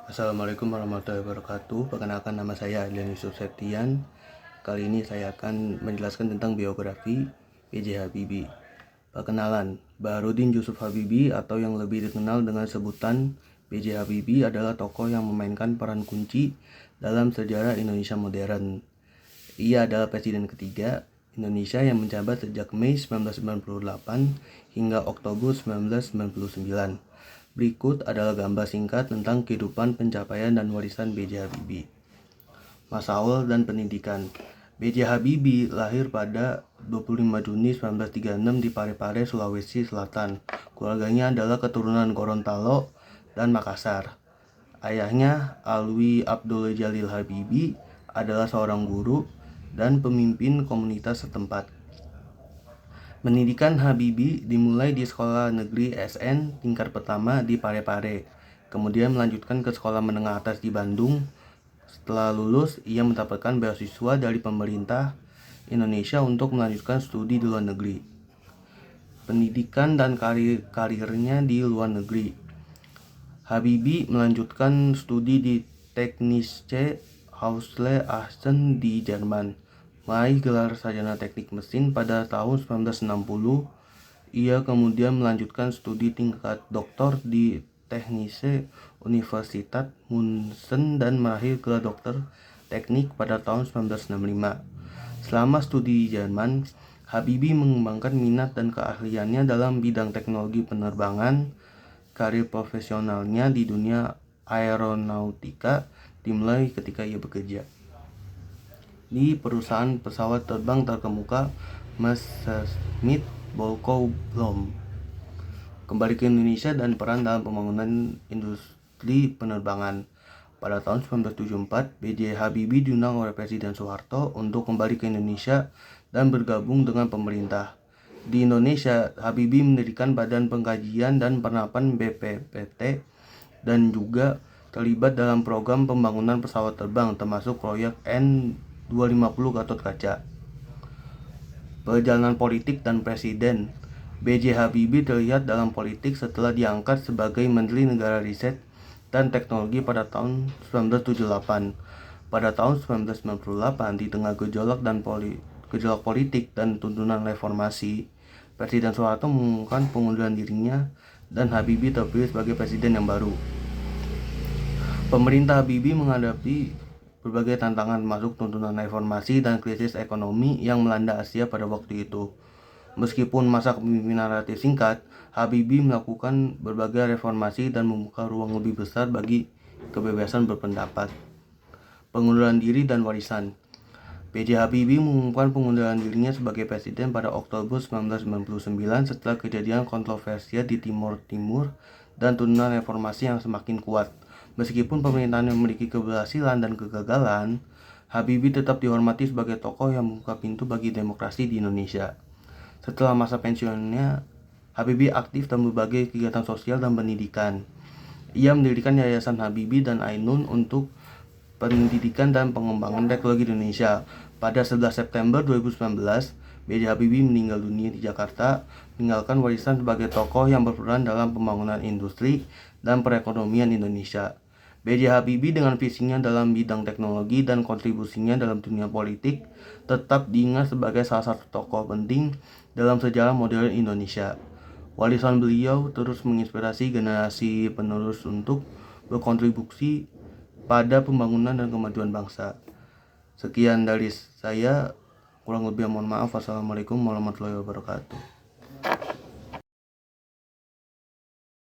Assalamualaikum warahmatullahi wabarakatuh. Perkenalkan, nama saya Adlian Yusuf Septian. Kali ini saya akan menjelaskan tentang biografi B.J. Habibie. Perkenalan, Baharudin Yusuf Habibie atau yang lebih dikenal dengan sebutan B.J. Habibie adalah tokoh yang memainkan peran kunci dalam sejarah Indonesia modern. Ia adalah presiden ketiga Indonesia yang menjabat sejak Mei 1998 hingga Oktober 1999. Berikut adalah gambar singkat tentang kehidupan, pencapaian, dan warisan B.J. Habibie. Masa awal dan pendidikan. B.J. Habibie lahir pada 25 Juni 1936 di Parepare, Sulawesi Selatan. Keluarganya adalah keturunan Gorontalo dan Makassar. Ayahnya, Alwi Abdul Jalil Habibie, adalah seorang guru dan pemimpin komunitas setempat. Pendidikan Habibie dimulai di sekolah negeri SN tingkat pertama di Parepare, kemudian melanjutkan ke sekolah menengah atas di Bandung. Setelah lulus, ia mendapatkan beasiswa dari pemerintah Indonesia untuk melanjutkan studi di luar negeri. Pendidikan dan karirnya di luar negeri. Habibie melanjutkan studi di Technische Hochschule Aachen di Jerman. Meraih gelar sarjana teknik mesin pada tahun 1960, ia kemudian melanjutkan studi tingkat doktor di Technische Universität München dan meraih gelar doktor teknik pada tahun 1965. Selama studi di Jerman, Habibie mengembangkan minat dan keahliannya dalam bidang teknologi penerbangan. Karir profesionalnya di dunia aeronautika dimulai ketika ia bekerja di perusahaan pesawat terbang terkemuka Messerschmitt Volkobblom. Kembali ke Indonesia dan peran dalam pembangunan industri penerbangan. Pada tahun 1974, B.J. Habibie diundang oleh Presiden Soeharto untuk kembali ke Indonesia dan bergabung dengan pemerintah. Di Indonesia, Habibie mendirikan Badan Pengkajian dan Penerapan BPPT dan juga terlibat dalam program pembangunan pesawat terbang termasuk proyek N250 Gatot Kaca. Perjalanan politik dan presiden. B.J. Habibie terlihat dalam politik setelah diangkat sebagai Menteri Negara Riset dan Teknologi pada tahun 1978. Pada tahun 1998, di tengah gejolak politik dan tuntunan reformasi, Presiden Soeharto mengumumkan pengunduran dirinya dan Habibie terpilih sebagai presiden yang baru. Pemerintah Habibie menghadapi berbagai tantangan masuk tuntunan reformasi dan krisis ekonomi yang melanda Asia pada waktu itu. Meskipun masa kepemimpinan relatif singkat, Habibie melakukan berbagai reformasi dan membuka ruang lebih besar bagi kebebasan berpendapat. Pengunduran diri dan warisan. B.J. Habibie mengumumkan pengunduran dirinya sebagai presiden pada Oktober 1999 setelah kejadian kontroversial di Timur Timur dan tuntunan reformasi yang semakin kuat. Meskipun pemerintahan memiliki keberhasilan dan kegagalan, Habibie tetap dihormati sebagai tokoh yang membuka pintu bagi demokrasi di Indonesia. Setelah masa pensiunnya, Habibie aktif dalam berbagai kegiatan sosial dan pendidikan. Ia mendirikan Yayasan Habibie dan Ainun untuk pendidikan dan pengembangan teknologi di Indonesia. Pada 11 September 2019, B.J. Habibie meninggal dunia di Jakarta, meninggalkan warisan sebagai tokoh yang berperan dalam pembangunan industri dan perekonomian Indonesia. B.J. Habibie dengan visinya dalam bidang teknologi dan kontribusinya dalam dunia politik tetap diingat sebagai salah satu tokoh penting dalam sejarah modern Indonesia. Warisan beliau terus menginspirasi generasi penerus untuk berkontribusi pada pembangunan dan kemajuan bangsa. Sekian dari saya, kurang lebih mohon maaf. Wassalamualaikum warahmatullahi wabarakatuh.